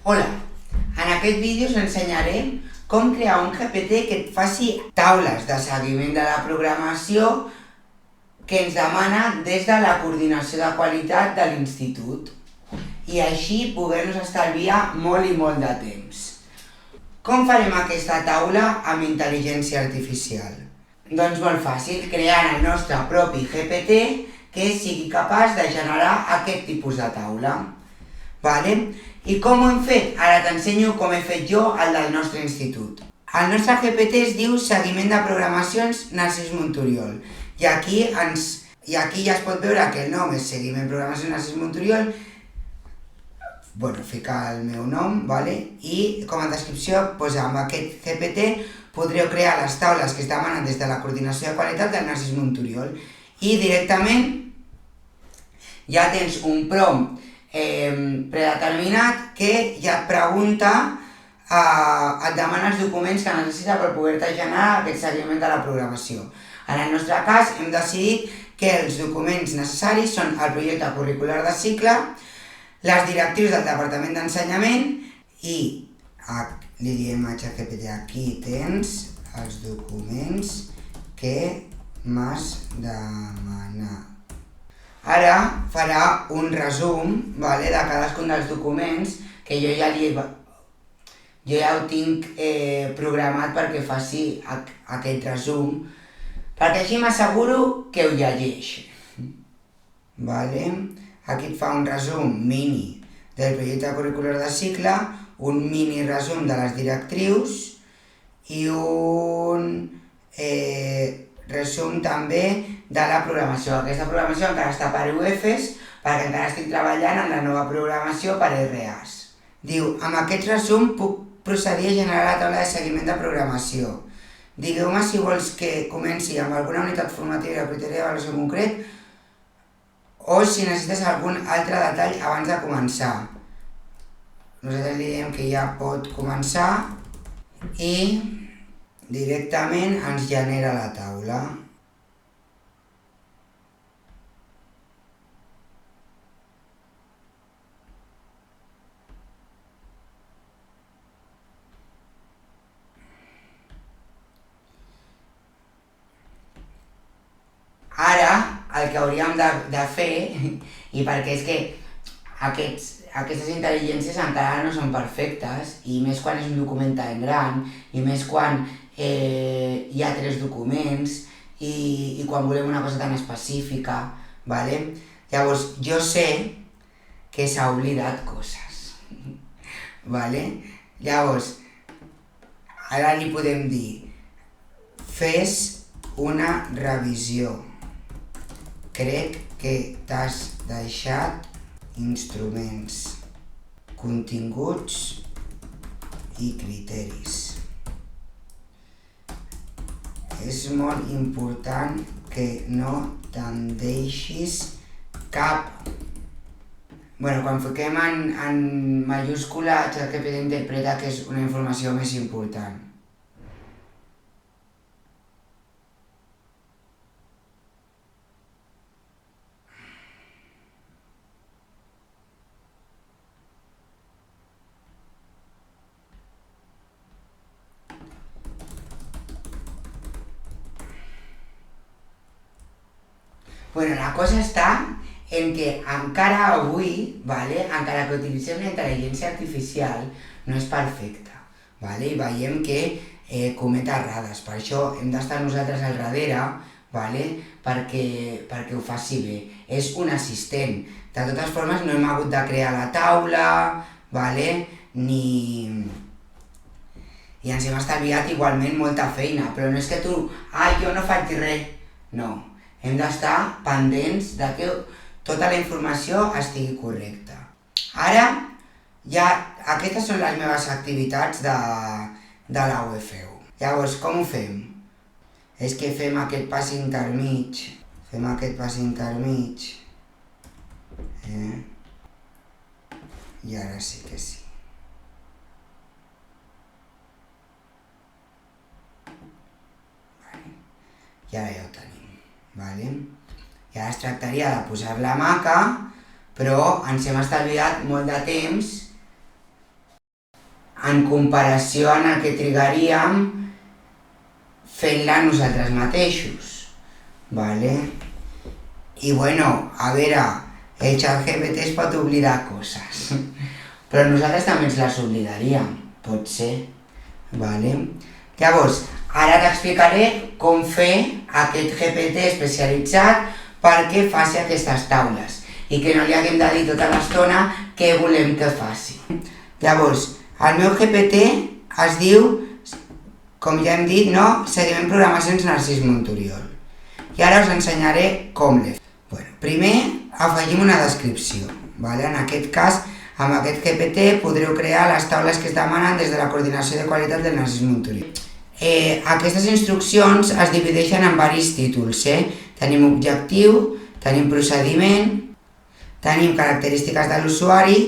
Hola, en aquest vídeo us ensenyarem com crear un GPT que et faci taules de seguiment de la programació que ens demana des de la coordinació de qualitat de l'institut i així poder-nos estalviar molt i molt de temps. Com farem aquesta taula amb intel·ligència artificial? Doncs molt fàcil, creant el nostre propi GPT que sigui capaç de generar aquest tipus de taula. Vale? I com ho hem fet? Ara t'ensenyo com he fet jo el del nostre institut. El nostre GPT es diu Seguiment de Programacions Narcís Monturiol. I aquí ja es pot veure que el nom és Seguiment de Programacions Narcís Monturiol. Ficar el meu nom, vale? I com a descripció, amb aquest GPT podreu crear les taules que es demanen des de la coordinació de qualitat del Narcís Monturiol. I directament ja tens un prompt predeterminat que ja et pregunta, et demana els documents que necessita per poder-te generar aquest seguiment de la programació. En el nostre cas hem decidit que els documents necessaris són el projecte curricular de cicle, les directrius del Departament d'Ensenyament i li diem a ChatGPT: aquí tens els documents que m'has demanat. Ara farà un resum de cadascun dels documents que jo ja ho tinc programat perquè faci aquest resum, perquè així m'asseguro que ho llegeix. Aquí et fa un resum mini del projecte curricular de cicle, un mini resum de les directrius i un resum també de la programació. Aquesta programació encara està per UEFs perquè encara estic treballant en la nova programació per RAs. Diu: amb aquest resum puc procedir a generar la taula de seguiment de programació. Digueu-me si vols que comenci amb alguna unitat formativa i criteri d'avaluació concret o si necessites algun altre detall abans de començar. Nosaltres li diem que ja pot començar i directament ens genera la taula. Ara, el que hauríem de fer, i perquè és que aquestes intel·ligències encara no són perfectes, i més quan és un document tan gran, i més quan hi ha 3 documents, i quan volem una cosa tan específica, vale? Llavors, jo sé que s'ha oblidat coses, vale? Llavors, ara li podem dir: fes una revisió. Crec que t'has deixat instruments, continguts i criteris. És molt important que no te'n deixis cap. Quan fiquem en mayúscula, ChatGPT interpreta que és una informació més important. La cosa està en que encara avui, encara que utilitzem la intel·ligència artificial, no és perfecta. I veiem que comet errades. Per això hem d'estar nosaltres al darrere perquè ho faci bé. És un assistent. De totes formes, no hem hagut de crear la taula, i ens hem estalviat igualment molta feina. Però no és que jo no faig res. No. Hem d'estar pendents de que tota la informació estigui correcta. Ara, aquestes són les meves activitats de la UFU. Llavors, com ho fem? És que fem aquest pas intermig. I ara sí que sí. I ara ja ho tenim. I ara es tractaria de posar la maca, però ens hem estalviat molt de temps en comparació amb el que trigaríem fent-la nosaltres mateixos. Vale? I bueno, a veure, el ChatGPT es pot oblidar coses, però nosaltres també ens les oblidaríem, pot ser. Vale? Llavors, ara t'explicaré com fer aquest GPT especialitzat perquè faci aquestes taules i que no li haguem de dir tota l'estona què volem que faci. Llavors, el meu GPT es diu, com ja hem dit, no? Seguiment programacions Narcís Monturiol. I ara us ensenyaré com l'he fet. Bueno, primer afegim una descripció. Vale? En aquest cas, amb aquest GPT podreu crear les taules que es demanen des de la coordinació de qualitat del Narcís Monturiol. Aquestes instruccions es divideixen en diversos títols. Tenim objectiu, tenim procediment, tenim característiques de l'usuari,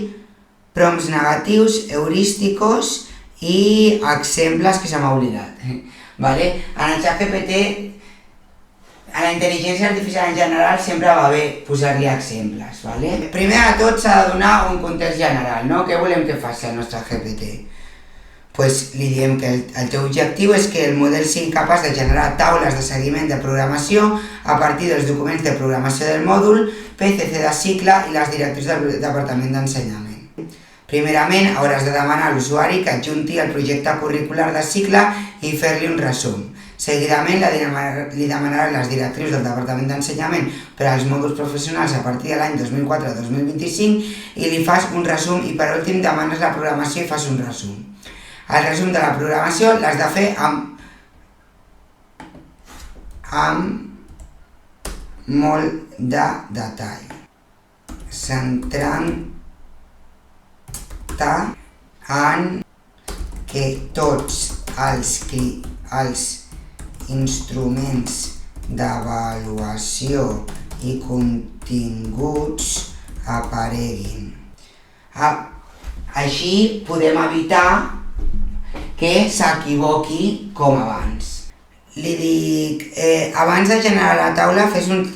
prompts negatius, heurísticos i exemples que se m'ha oblidat. Vale? En el ChatGPT, a la intel·ligència artificial en general sempre va bé posar-li exemples. Vale? Primer de tot s'ha de donar un context general, no? Què volem que faci el nostre GPT? Pues li diem que el teu objectiu és que el model sigui capaç de generar taules de seguiment de programació a partir dels documents de programació del mòdul, PCC de cicle i les directrius del Departament d'Ensenyament. Primerament, hauràs de demanar a l'usuari que adjunti el projecte curricular de cicle i fer-li un resum. Seguidament, li demanarà les directrius del Departament d'Ensenyament per als mòduls professionals a partir de l'any 2004-2025 i li fas un resum i per últim demanes la programació i fas un resum. El resum de la programació l'has de fer amb molt de detall, centrant-te en que tots els instruments d'avaluació i continguts apareguin. Així podem evitar que s'equivoqui com abans. Li dic, abans de generar la taula fes els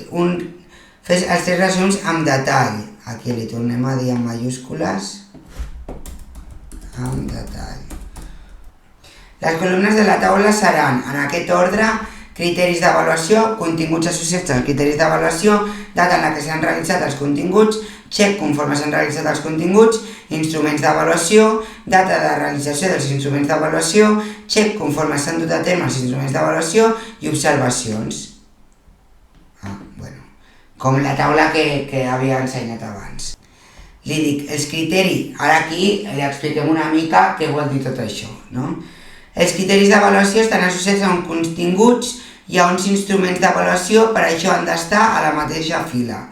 3 resums amb detall. Aquí li tornem a dir en majúscules, amb detall. Les columnes de la taula seran, en aquest ordre, criteris d'avaluació, continguts associats als criteris d'avaluació, data en la que s'han realitzat els continguts, check conforme s'han realitzat els continguts, instruments d'avaluació, data de realització dels instruments d'avaluació, check conforme s'han dut a terme els instruments d'avaluació i observacions. Com la taula que havia ensenyat abans. Li dic, els criteris, ara aquí li expliquem una mica què vol dir tot això, no? Els criteris d'avaluació estan associats a uns continguts i a uns instruments d'avaluació, per això han d'estar a la mateixa fila.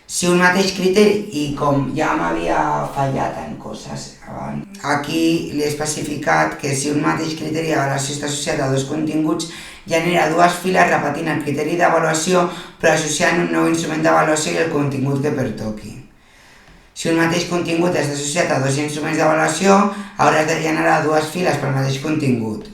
Si un mateix criteri, i com ja m'havia fallat en coses abans, aquí li he especificat que si un mateix criteri d'avaluació està associat a 2 continguts, genera 2 files repetint el criteri d'avaluació però associant un nou instrument d'avaluació i el contingut que pertoqui. Si un mateix contingut està associat a 2 instruments d'avaluació, hauràs de generar 2 files pel mateix contingut.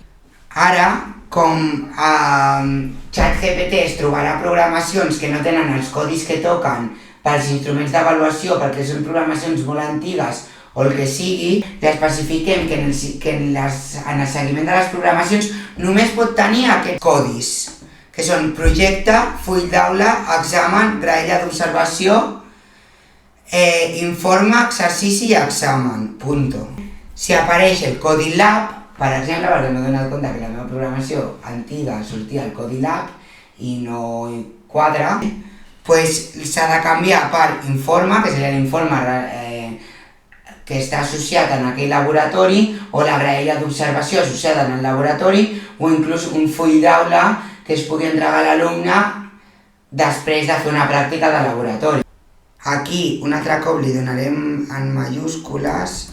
Ara, com a ChatGPT es trobarà programacions que no tenen els codis que toquen pels instruments d'avaluació perquè són programacions molt antigues o el que sigui, li especifiquem que en el seguiment de les programacions només pot tenir aquests codis, que són projecte, full d'aula, examen, graella d'observació, informe, exercici i examen, punto. Si apareix el codi lab, per exemple, perquè m'he donat compte que la meva programació antiga sortia el codi lab i no quadra, doncs s'ha de canviar per informe, que seria l'informe que està associat en aquell laboratori, o la graella d'observació associada en el laboratori, o inclús un full d'aula que es pugui entregar a l'alumne després de fer una pràctica de laboratori. Aquí, un altre cop, li donarem en majúscules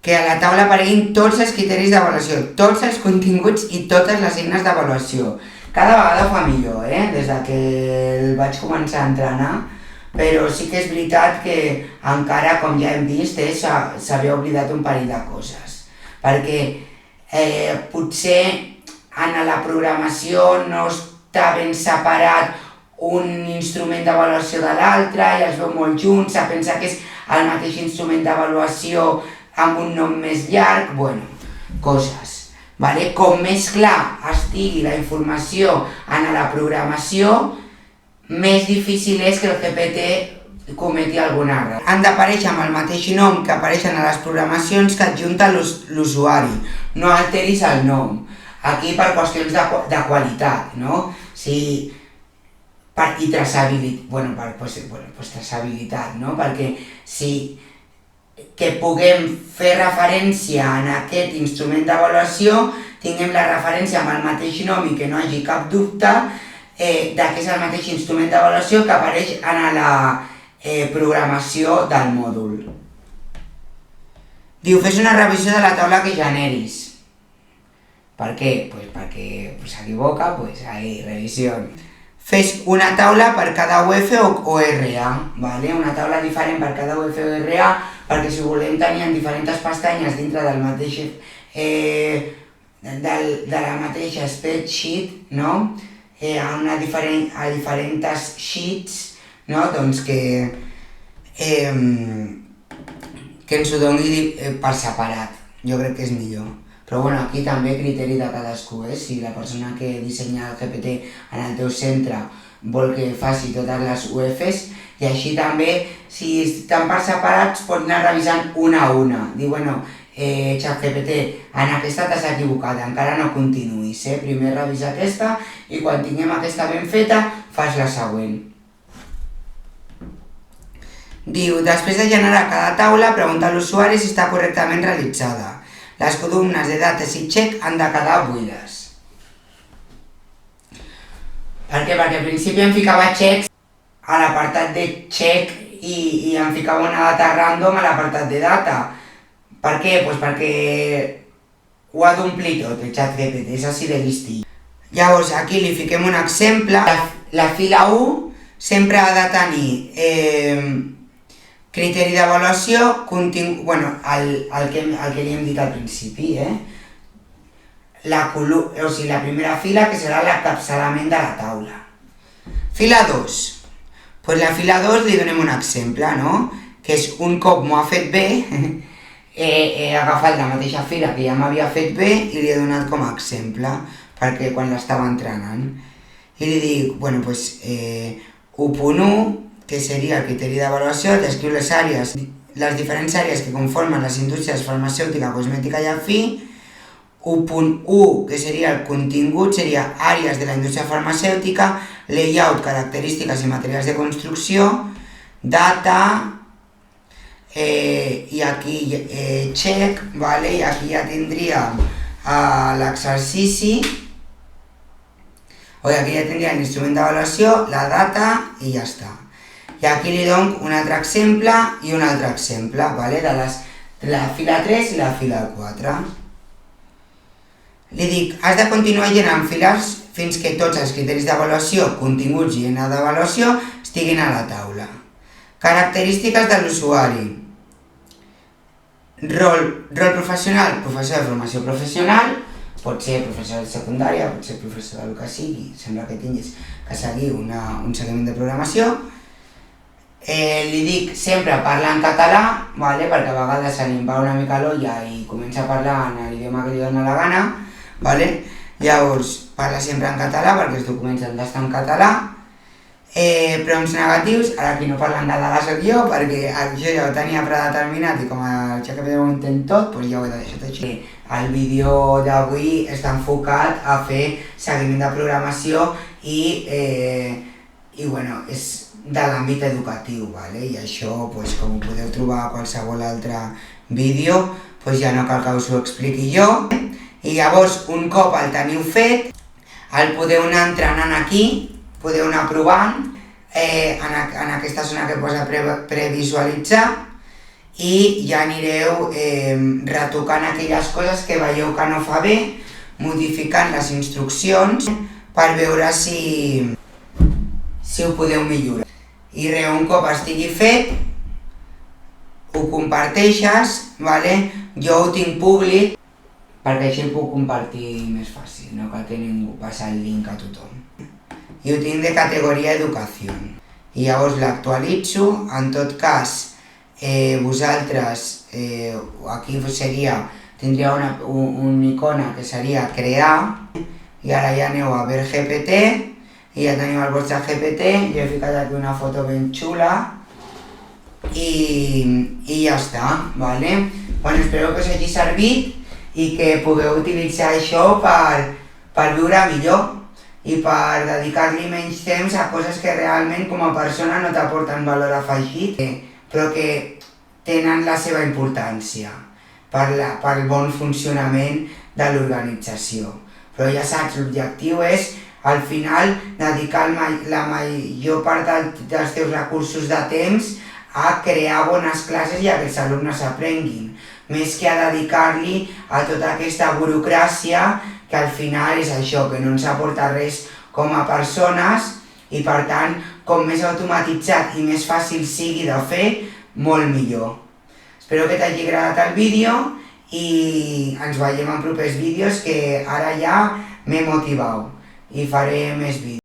que a la taula apareguin tots els criteris d'avaluació, tots els continguts i totes les eines d'avaluació. Cada vegada ho fa millor, des que el vaig començar a entrenar, però sí que és veritat que encara, com ja hem vist, s'havia oblidat un parell de coses. Perquè potser en la programació no està ben separat un instrument d'avaluació de l'altre i els veu molt junts, a pensar que és el mateix instrument d'avaluació amb un nom més llarg, bueno, coses. Vale? Com més clar estigui la informació en la programació, més difícil és que el GPT cometi algun error. Han d'aparèixer amb el mateix nom que apareixen a les programacions que adjunta l'usuari, no alteris el nom. Aquí per qüestions de qualitat, no? I traçabilitat, traçabilitat, no? Perquè si que puguem fer referència en aquest instrument d'avaluació, tinguem la referència amb el mateix nom i que no hi hagi cap dubte que és el mateix instrument d'avaluació que apareix en la programació del mòdul. Diu, fes una revisió de la taula que generis. Per què? Pues perquè s'equivoca, revisió. Fes una taula per cada UF o RA, ¿vale? Una taula diferent per cada UF o RA, perquè si volem tenir en diferents pestanyes dintre del mateix de la mateixa spreadsheet, no? A diferents sheets, no? Doncs que ens ho doni per separat. Jo crec que és millor. Però bueno, aquí també criteri de cadascú, si la persona que dissenya el GPT en el teu centre vol que faci totes les UFs, i així també, si estan per separats, pots anar revisant una a una. Dir, bueno, ChatGPT, en aquesta t'has equivocat, encara no continuïs, primer revisa aquesta i quan tinguem aquesta ben feta, fas la següent. Diu, després de generar cada taula, pregunta a l'usuari si està correctament realitzada. Les columnes de dates i check han de quedar buides. Per què? Perquè al principi em ficava checks a l'apartat de check i em ficava una data random a l'apartat de data. Per què? Pues perquè ho ha d'omplir tot el ChatGPT, és així de listil. Llavors aquí li fiquem un exemple. La fila 1 sempre ha de tenir criteri d'avaluació, el que li hem dit al principi, la primera fila, que serà l'encapçalament de la taula. Fila 2. La fila 2 li donem un exemple, no? Que és un cop m'ho ha fet bé, he agafat la mateixa fila que ja m'havia fet bé i li he donat com a exemple, perquè quan l'estava entrenant. I li dic, 1.1, que seria el criteri d'avaluació, descriu les diferents àrees que conformen les indústries farmacèutica, cosmètica i afí. 1.1, que seria el contingut, seria àrees de la indústria farmacèutica, layout, característiques i materials de construcció, data, i aquí check, i aquí ja tindríem l'exercici, aquí ja tindríem l'instrument d'avaluació, la data i ja està. I aquí li dono un altre exemple i un altre exemple, de la fila 3 i la fila 4. Li dic, has de continuar llenant files fins que tots els criteris d'avaluació, continguts i eina d'avaluació estiguin a la taula. Característiques de l'usuari. Rol professional, professor de formació professional, pot ser professor de secundària, pot ser professor del que sigui, sembla que tinguis que seguir un seguiment de programació. Li dic sempre parla en català, perquè a vegades se li va una mica l'olla i comença a parlar en l'idioma que li dóna la gana. Llavors parla sempre en català perquè els documents han d'estar en català. Pronoms negatius, ara qui no parla en català soc jo, perquè això ja ho tenia predeterminat i com el ChatGPT ho entén tot, ja ho he deixat així. El vídeo d'avui està enfocat a fer seguiment de programació i és de l'àmbit educatiu, i això, com ho podeu trobar a qualsevol altre vídeo, ja no cal que us ho expliqui jo. I llavors, un cop el teniu fet, el podeu anar entrenant aquí, podeu anar provant en aquesta zona que posa previsualitzar i ja anireu retocant aquelles coses que veieu que no fa bé, modificant les instruccions per veure si ho podeu millorar. I un cop estigui fet, ho comparteixes, jo ho tinc públic perquè així el puc compartir més fàcil, no cal que ningú passi el link a tothom. I ho tinc de categoria educació. I llavors l'actualitzo, en tot cas vosaltres aquí tindria una icona que seria crear, i ara ja aneu a ver GPT, i ja teniu el vostre GPT, jo he ficat aquí una foto ben xula, i ja està, ¿vale? Bueno, espero que us hagi servit i que pugueu utilitzar això per viure millor i per dedicar-li menys temps a coses que realment com a persona no t'aporten valor afegit, però que tenen la seva importància pel bon funcionament de l'organització. Però ja saps, l'objectiu és, al final, dedicar la major part dels teus recursos de temps a crear bones classes i a que els alumnes aprenguin, més que a dedicar-li a tota aquesta burocràcia que al final és això, que no ens aporta res com a persones i per tant, com més automatitzat i més fàcil sigui de fer, molt millor. Espero que t'hagi agradat el vídeo i ens veiem en propers vídeos, que ara ja m'he motivat i faré més vídeos.